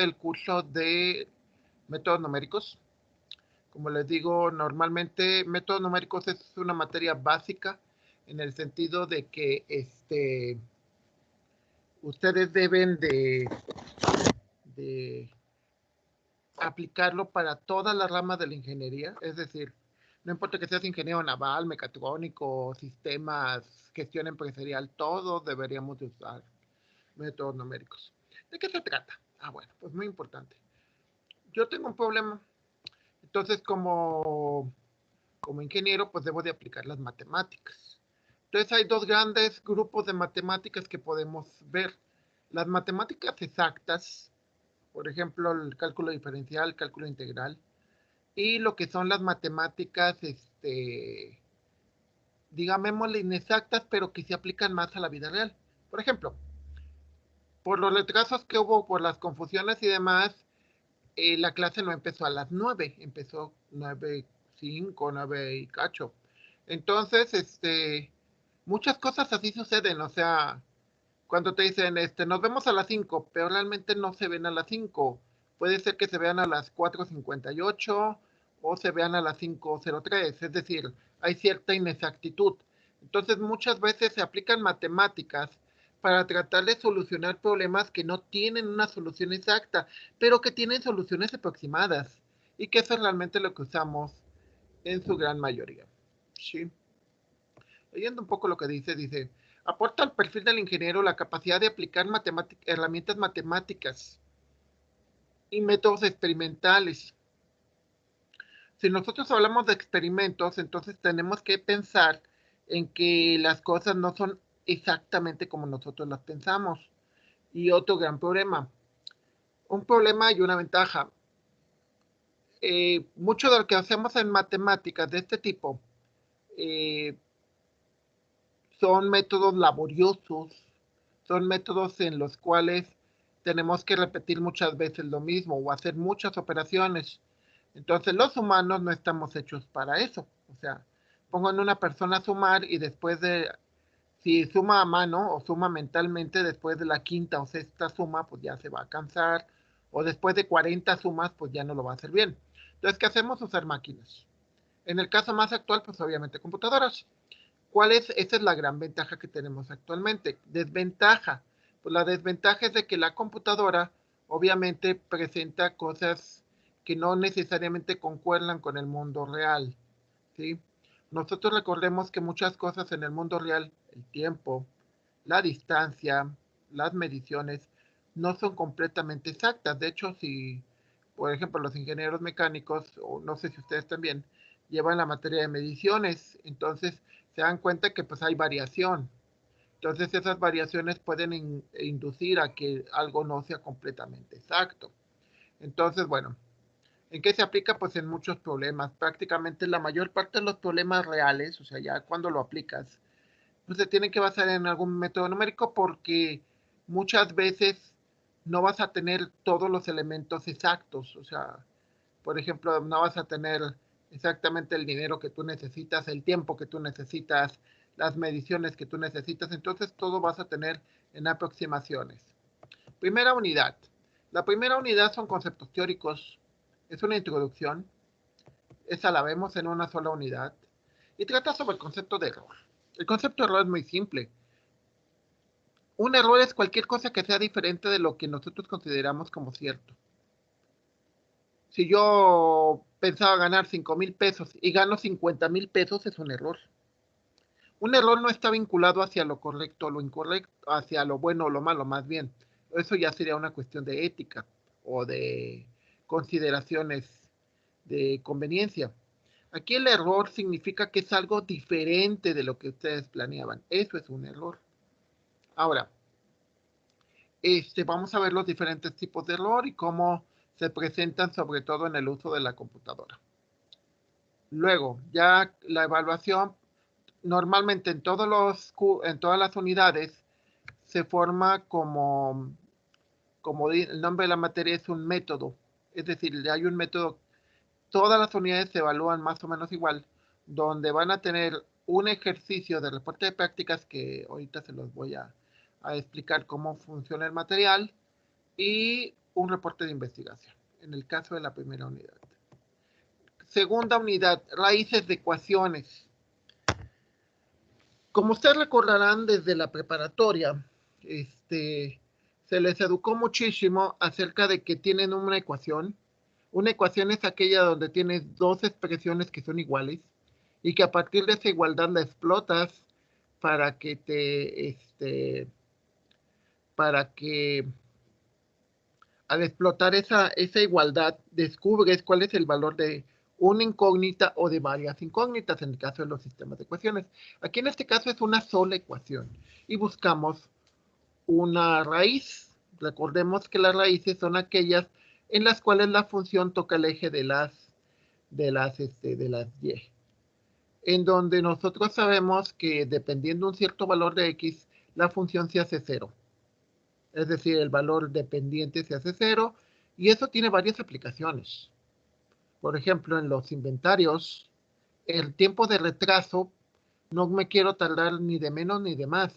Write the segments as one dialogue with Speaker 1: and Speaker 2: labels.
Speaker 1: del curso de métodos numéricos. Como les digo, normalmente métodos numéricos es una materia básica en el sentido de que ustedes deben de aplicarlo para toda la rama de la ingeniería, es decir, no importa que seas ingeniero naval, mecatrónico, sistemas, gestión empresarial, todos deberíamos de usar métodos numéricos. ¿De qué se trata? Bueno, pues muy importante. Yo tengo un problema, entonces como ingeniero, pues debo de aplicar las matemáticas. Entonces hay dos grandes grupos de matemáticas que podemos ver. Las matemáticas exactas, por ejemplo, el cálculo diferencial, cálculo integral, y lo que son las matemáticas, digámosle inexactas, pero que se aplican más a la vida real. Por ejemplo, por los retrasos que hubo, por las confusiones y demás, la clase no empezó a las 9, empezó 9:05, 9 y cacho. Entonces, muchas cosas así suceden, o sea, cuando te dicen, nos vemos a las 5, pero realmente no se ven a las 5. Puede ser que se vean a las 4:58 o se vean a las 5:03, es decir, hay cierta inexactitud. Entonces, muchas veces se aplican matemáticas para tratar de solucionar problemas que no tienen una solución exacta, pero que tienen soluciones aproximadas. Y que eso es realmente lo que usamos en su gran mayoría. ¿Sí? Leyendo un poco lo que dice, aporta al perfil del ingeniero la capacidad de aplicar herramientas matemáticas y métodos experimentales. Si nosotros hablamos de experimentos, entonces tenemos que pensar en que las cosas no son exactamente como nosotros las pensamos. Y otro gran problema. Un problema y una ventaja. Mucho de lo que hacemos en matemáticas de este tipo son métodos laboriosos, son métodos en los cuales tenemos que repetir muchas veces lo mismo o hacer muchas operaciones. Entonces los humanos no estamos hechos para eso. O sea, pongo en una persona a sumar y después de, si suma a mano o suma mentalmente, después de la quinta o sexta suma, pues ya se va a cansar. O después de 40 sumas, pues ya no lo va a hacer bien. Entonces, ¿qué hacemos? Usar máquinas. En el caso más actual, pues obviamente computadoras. ¿Cuál es? Esa es la gran ventaja que tenemos actualmente. Desventaja. Pues la desventaja es de que la computadora obviamente presenta cosas que no necesariamente concuerdan con el mundo real. ¿Sí? Nosotros recordemos que muchas cosas en el mundo real, el tiempo, la distancia, las mediciones, no son completamente exactas. De hecho, si, por ejemplo, los ingenieros mecánicos, o no sé si ustedes también, llevan la materia de mediciones, entonces se dan cuenta que pues hay variación. Entonces esas variaciones pueden inducir a que algo no sea completamente exacto. Entonces, bueno, ¿en qué se aplica? Pues en muchos problemas. Prácticamente la mayor parte de los problemas reales, o sea, ya cuando lo aplicas, pues se tienen que basar en algún método numérico porque muchas veces no vas a tener todos los elementos exactos. O sea, por ejemplo, no vas a tener exactamente el dinero que tú necesitas, el tiempo que tú necesitas, las mediciones que tú necesitas. Entonces, todo vas a tener en aproximaciones. Primera unidad. La primera unidad son conceptos teóricos. Es una introducción. Esa la vemos en una sola unidad. Y trata sobre el concepto de error. El concepto de error es muy simple. Un error es cualquier cosa que sea diferente de lo que nosotros consideramos como cierto. Si yo pensaba ganar 5,000 pesos y gano 50,000 pesos, es un error. Un error no está vinculado hacia lo correcto o lo incorrecto, hacia lo bueno o lo malo, más bien. Eso ya sería una cuestión de ética o de consideraciones de conveniencia. Aquí el error significa que es algo diferente de lo que ustedes planeaban. Eso es un error. Ahora, vamos a ver los diferentes tipos de error y cómo se presentan sobre todo en el uso de la computadora. Luego, ya la evaluación, normalmente en todas las unidades se forma como el nombre de la materia es un método. Es decir, hay un método, todas las unidades se evalúan más o menos igual, donde van a tener un ejercicio de reporte de prácticas que ahorita se los voy a explicar cómo funciona el material y un reporte de investigación, en el caso de la primera unidad. Segunda unidad, raíces de ecuaciones. Como ustedes recordarán desde la preparatoria, se les educó muchísimo acerca de que tienen una ecuación. Una ecuación es aquella donde tienes dos expresiones que son iguales y que a partir de esa igualdad la explotas para que al explotar esa igualdad descubres cuál es el valor de una incógnita o de varias incógnitas en el caso de los sistemas de ecuaciones. Aquí en este caso es una sola ecuación y buscamos una raíz. Recordemos que las raíces son aquellas en las cuales la función toca el eje de las y, en donde nosotros sabemos que dependiendo de un cierto valor de x, la función se hace cero. Es decir, el valor dependiente se hace cero, y eso tiene varias aplicaciones. Por ejemplo, en los inventarios, el tiempo de retraso no me quiero tardar ni de menos ni de más,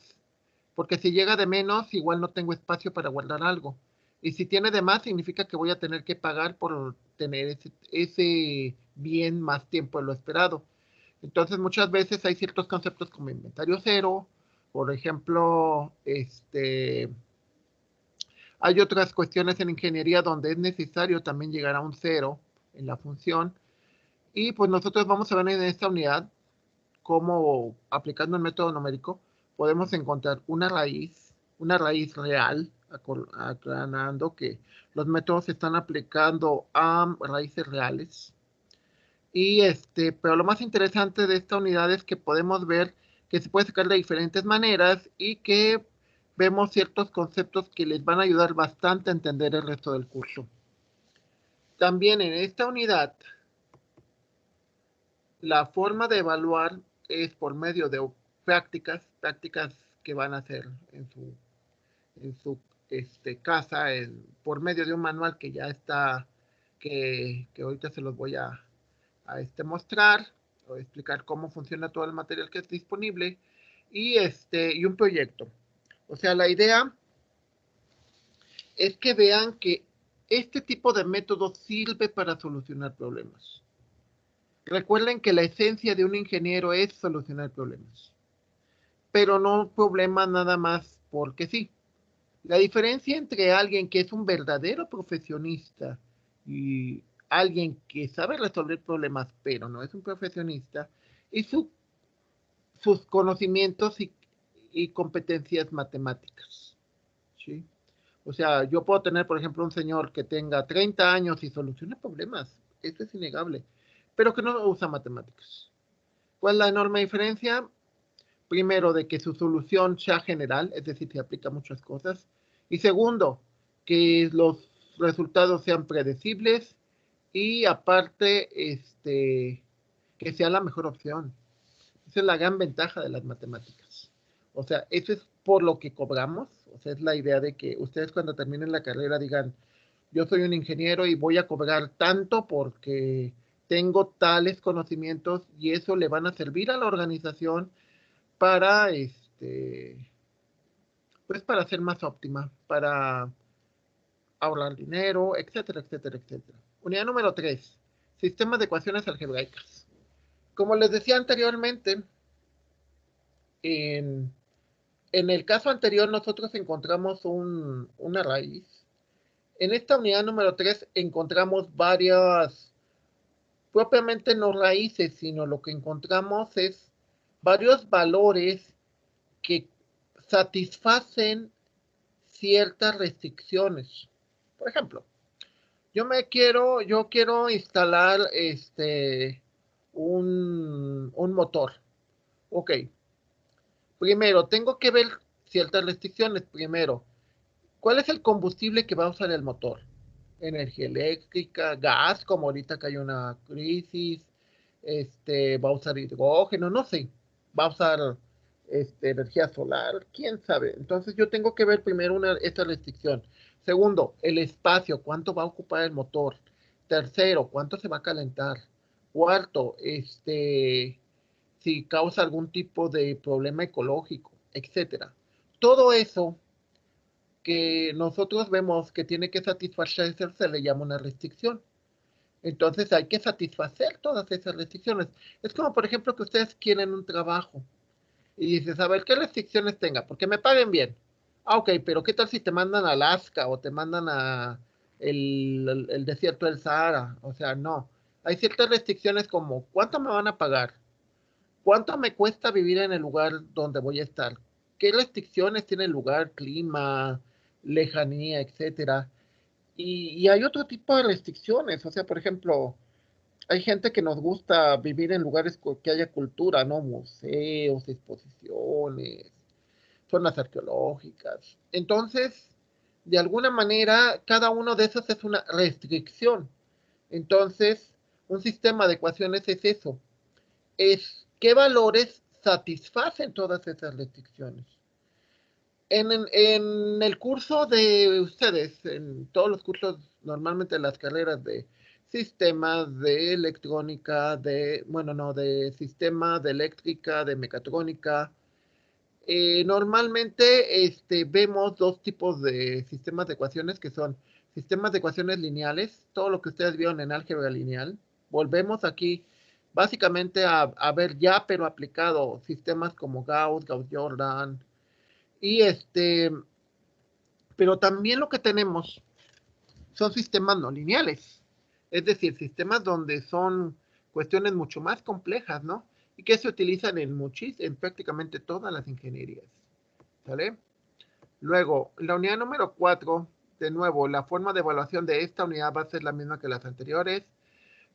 Speaker 1: porque si llega de menos, igual no tengo espacio para guardar algo. Y si tiene de más, significa que voy a tener que pagar por tener ese bien más tiempo de lo esperado. Entonces, muchas veces hay ciertos conceptos como inventario cero, por ejemplo, hay otras cuestiones en ingeniería donde es necesario también llegar a un cero en la función. Y pues nosotros vamos a ver en esta unidad cómo, aplicando el método numérico, podemos encontrar una raíz real, aclarando que los métodos se están aplicando a raíces reales. Y pero lo más interesante de esta unidad es que podemos ver que se puede sacar de diferentes maneras y que vemos ciertos conceptos que les van a ayudar bastante a entender el resto del curso. También en esta unidad, la forma de evaluar es por medio de prácticas que van a hacer en su casa, por medio de un manual que ya está, que ahorita se los voy a mostrar o explicar cómo funciona todo el material que es disponible, y un proyecto. O sea, la idea es que vean que este tipo de método sirve para solucionar problemas. Recuerden que la esencia de un ingeniero es solucionar problemas, pero no problemas nada más porque sí. La diferencia entre alguien que es un verdadero profesionista y alguien que sabe resolver problemas, pero no es un profesionista, es sus conocimientos y competencias matemáticas, ¿sí? O sea, yo puedo tener, por ejemplo, un señor que tenga 30 años y solucione problemas, eso es innegable, pero que no usa matemáticas. ¿Cuál es la enorme diferencia? Primero, de que su solución sea general, es decir, se aplica a muchas cosas. Y segundo, que los resultados sean predecibles y aparte, que sea la mejor opción. Esa es la gran ventaja de las matemáticas. O sea, eso es por lo que cobramos. O sea, es la idea de que ustedes cuando terminen la carrera digan, yo soy un ingeniero y voy a cobrar tanto porque tengo tales conocimientos y eso le van a servir a la organización para, pues para ser más óptima, para ahorrar dinero, etcétera, etcétera, etcétera. Unidad número 3, sistemas de ecuaciones algebraicas. Como les decía anteriormente, en, en el caso anterior nosotros encontramos una raíz. En esta unidad número 3 encontramos varias, propiamente no raíces, sino lo que encontramos es varios valores que satisfacen ciertas restricciones. Por ejemplo, yo quiero instalar un motor. Ok. Primero, tengo que ver ciertas restricciones. Primero, ¿cuál es el combustible que va a usar el motor? Energía eléctrica, gas, como ahorita que hay una crisis, va a usar hidrógeno, no sé, va a usar energía solar, quién sabe. Entonces yo tengo que ver primero esta restricción. Segundo, el espacio, cuánto va a ocupar el motor. Tercero, cuánto se va a calentar. Cuarto, si causa algún tipo de problema ecológico, etcétera. Todo eso que nosotros vemos que tiene que satisfacerse se le llama una restricción. Entonces hay que satisfacer todas esas restricciones. Es como, por ejemplo, que ustedes quieren un trabajo y dices, a ver, ¿qué restricciones tenga? Porque me paguen bien. Ah, ok, pero ¿qué tal si te mandan a Alaska o te mandan a el desierto del Sahara? O sea, no. Hay ciertas restricciones como, ¿cuánto me van a pagar? ¿Cuánto me cuesta vivir en el lugar donde voy a estar? ¿Qué restricciones tiene el lugar, clima, lejanía, etcétera? Y hay otro tipo de restricciones. O sea, por ejemplo, hay gente que nos gusta vivir en lugares que haya cultura, ¿no? Museos, exposiciones, zonas arqueológicas. Entonces, de alguna manera, cada uno de esos es una restricción. Entonces, un sistema de ecuaciones es eso, es qué valores satisfacen todas esas restricciones. En el curso de ustedes, en todos los cursos, normalmente las carreras de sistemas, de electrónica, bueno, no, de sistemas, de eléctrica, de mecatrónica, normalmente vemos dos tipos de sistemas de ecuaciones que son sistemas de ecuaciones lineales, todo lo que ustedes vieron en álgebra lineal. Volvemos aquí básicamente a ver ya, pero aplicado sistemas como Gauss, Gauss-Jordan, y pero también lo que tenemos son sistemas no lineales, es decir, sistemas donde son cuestiones mucho más complejas, ¿no? Y que se utilizan en prácticamente todas las ingenierías, ¿sale? Luego, la unidad número 4, de nuevo, la forma de evaluación de esta unidad va a ser la misma que las anteriores,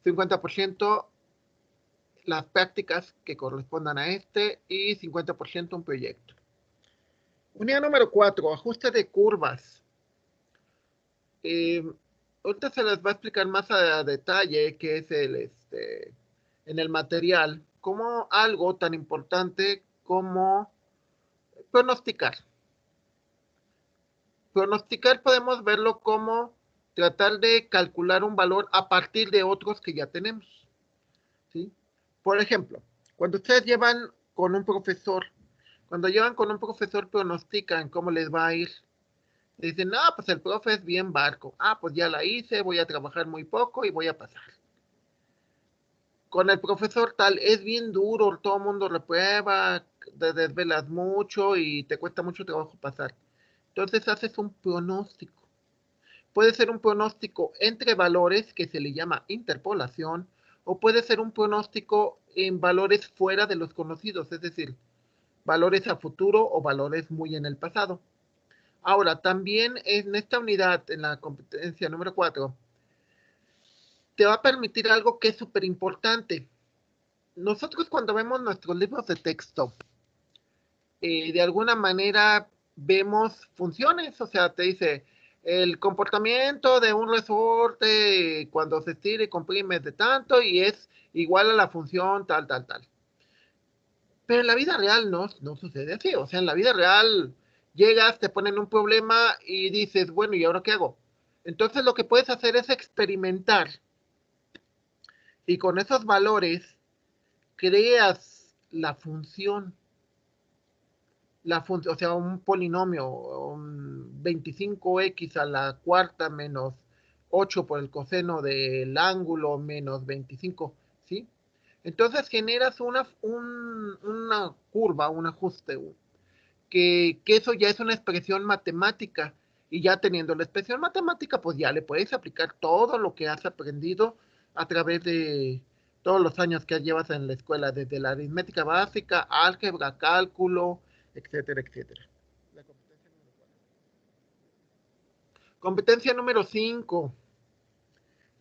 Speaker 1: 50% las prácticas que correspondan a y 50% un proyecto. Unidad número 4, ajuste de curvas. Ahorita se les va a explicar más a detalle qué es en el material, como algo tan importante como pronosticar. Pronosticar podemos verlo como tratar de calcular un valor a partir de otros que ya tenemos, ¿sí? Por ejemplo, cuando ustedes llevan con un profesor, cuando llevan con un profesor pronostican cómo les va a ir. Dicen, no, pues el profe es bien barco. Ah, pues ya la hice, voy a trabajar muy poco y voy a pasar. Con el profesor tal, es bien duro, todo el mundo reprueba, te desvelas mucho y te cuesta mucho trabajo pasar. Entonces haces un pronóstico. Puede ser un pronóstico entre valores que se le llama interpolación, o puede ser un pronóstico en valores fuera de los conocidos, es decir, valores a futuro o valores muy en el pasado. Ahora, también en esta unidad, en la competencia número 4, te va a permitir algo que es súper importante. Nosotros cuando vemos nuestros libros de texto, de alguna manera vemos funciones, o sea, te dice el comportamiento de un resorte cuando se estira y comprime es de tanto y es igual a la función tal, tal, tal. Pero en la vida real no sucede así, o sea, en la vida real llegas, te ponen un problema y dices, bueno, ¿y ahora qué hago? Entonces lo que puedes hacer es experimentar y con esos valores creas la función, o sea, un polinomio, un 25x a la cuarta menos 8 por el coseno del ángulo menos 25, ¿sí? Entonces generas una curva, un ajuste, que eso ya es una expresión matemática, y ya teniendo la expresión matemática, pues ya le puedes aplicar todo lo que has aprendido a través de todos los años que llevas en la escuela, desde la aritmética básica, álgebra, cálculo, etcétera, etcétera. La competencia número 5,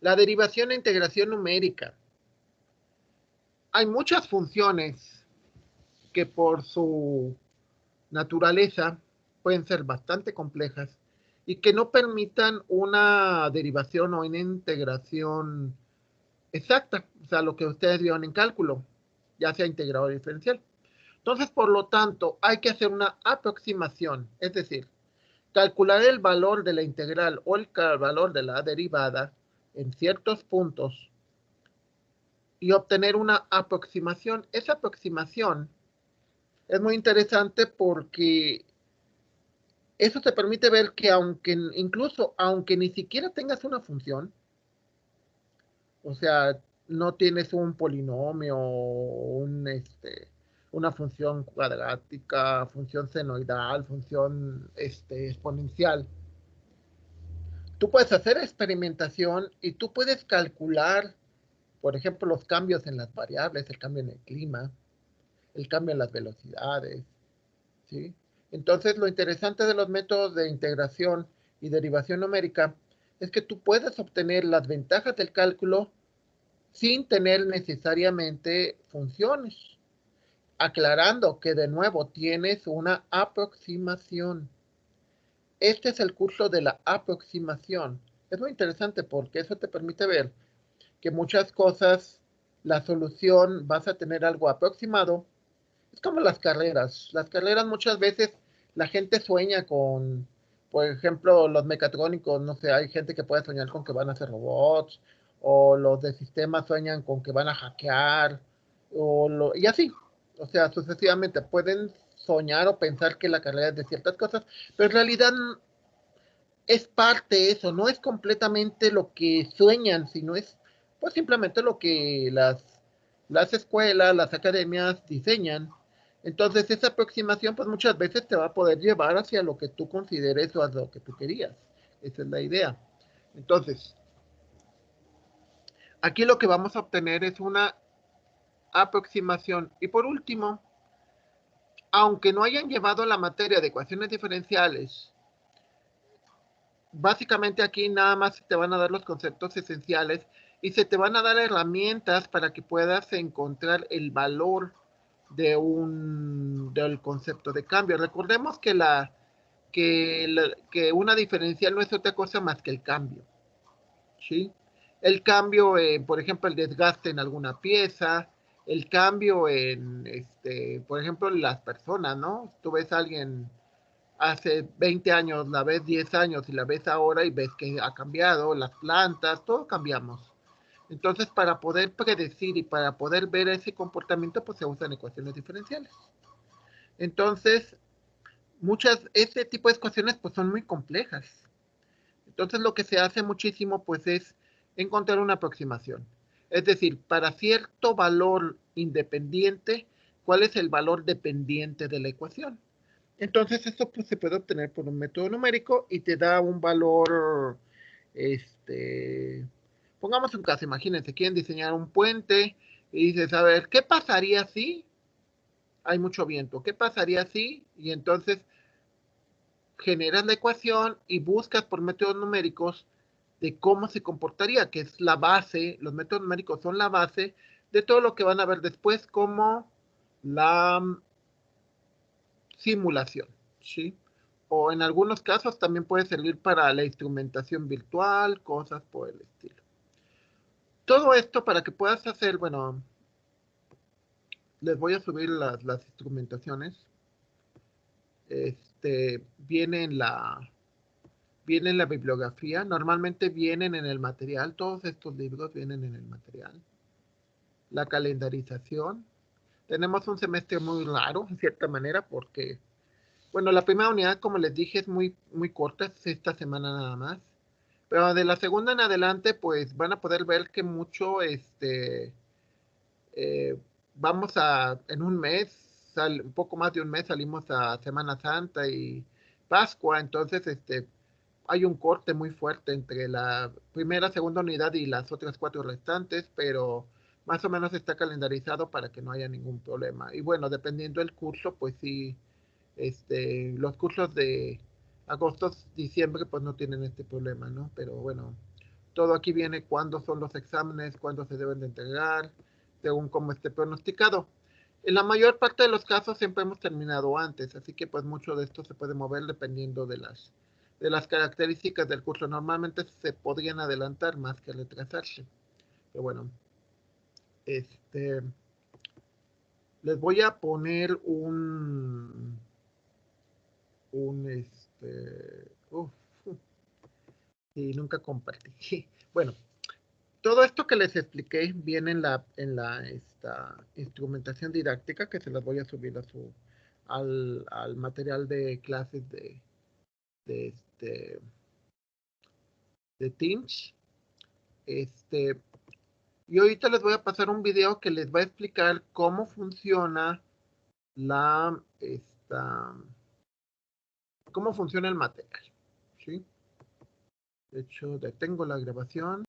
Speaker 1: la derivación e integración numérica. Hay muchas funciones que por su naturaleza pueden ser bastante complejas y que no permitan una derivación o una integración exacta, o sea, lo que ustedes vieron en cálculo, ya sea integrador diferencial. Entonces, por lo tanto, hay que hacer una aproximación, es decir, calcular el valor de la integral o el valor de la derivada en ciertos puntos y obtener una aproximación. Esa aproximación es muy interesante porque Eso te permite ver que aunque ni siquiera tengas una función, o sea, no tienes un polinomio, una función cuadrática, función senoidal, función exponencial. Tú puedes hacer experimentación y tú puedes calcular, por ejemplo, los cambios en las variables, el cambio en el clima, el cambio en las velocidades, ¿sí? Entonces, lo interesante de los métodos de integración y derivación numérica es que tú puedes obtener las ventajas del cálculo sin tener necesariamente funciones, aclarando que de nuevo tienes una aproximación. Este es el curso de la aproximación. Es muy interesante porque eso te permite ver que muchas cosas, la solución vas a tener algo aproximado. Es como las carreras. Las carreras muchas veces la gente sueña con, por ejemplo, los mecatrónicos, no sé, hay gente que puede soñar con que van a hacer robots, o los de sistemas sueñan con que van a hackear, y así. O sea, sucesivamente pueden soñar o pensar que la carrera es de ciertas cosas, pero en realidad es parte eso, no es completamente lo que sueñan, sino es pues simplemente lo que las escuelas, las academias diseñan. Entonces esa aproximación pues muchas veces te va a poder llevar hacia lo que tú consideres o a lo que tú querías. Esa es la idea. Entonces, aquí lo que vamos a obtener es una aproximación. Y por último, aunque no hayan llevado la materia de ecuaciones diferenciales, básicamente aquí nada más te van a dar los conceptos esenciales y se te van a dar herramientas para que puedas encontrar el valor del concepto de cambio. Recordemos que una diferencial no es otra cosa más que el cambio, ¿sí? El cambio, por ejemplo, el desgaste en alguna pieza, el cambio por ejemplo, en las personas, ¿no? Tú ves a alguien hace 20 años, la ves 10 años y la ves ahora y ves que ha cambiado, las plantas, todo cambiamos. Entonces, para poder predecir y para poder ver ese comportamiento, pues se usan ecuaciones diferenciales. Entonces, este tipo de ecuaciones pues son muy complejas. Entonces, lo que se hace muchísimo pues es encontrar una aproximación. Es decir, para cierto valor independiente, ¿cuál es el valor dependiente de la ecuación? Entonces, esto pues, se puede obtener por un método numérico y te da un valor, pongamos un caso, imagínense, quieren diseñar un puente y dices, a ver, ¿qué pasaría si hay mucho viento? ¿Qué pasaría si? Y entonces generas la ecuación y buscas por métodos numéricos de cómo se comportaría, que es la base, los métodos numéricos son la base de todo lo que van a ver después como la simulación, ¿sí? O en algunos casos también puede servir para la instrumentación virtual, cosas por el estilo. Todo esto para que puedas hacer, bueno, les voy a subir las instrumentaciones. Viene viene en la bibliografía, normalmente vienen en el material, todos estos libros vienen en el material. La calendarización. Tenemos un semestre muy raro, en cierta manera, porque bueno, la primera unidad, como les dije, es muy corta, es esta semana nada más. Pero de la segunda en adelante, pues van a poder ver que mucho, eh, en un mes, un poco más de un mes, salimos a Semana Santa y Pascua, entonces, hay un corte muy fuerte entre la primera, segunda unidad y las otras cuatro restantes, pero más o menos está calendarizado para que no haya ningún problema. Y bueno, dependiendo del curso, pues sí, los cursos de agosto, diciembre, pues no tienen este problema, ¿no? Pero bueno, todo aquí viene cuándo son los exámenes, cuándo se deben de entregar, según cómo esté pronosticado. En la mayor parte de los casos siempre hemos terminado antes, así que pues mucho de esto se puede mover dependiendo de las características del curso. Normalmente se podrían adelantar más que retrasarse. Pero bueno, este, les voy a poner uf, y nunca compartí. Bueno, todo esto que les expliqué viene esta instrumentación didáctica que se las voy a subir al material de clases de Teams. Y ahorita les voy a pasar un video que les va a explicar cómo funciona cómo funciona el material, ¿sí? De hecho, detengo la grabación.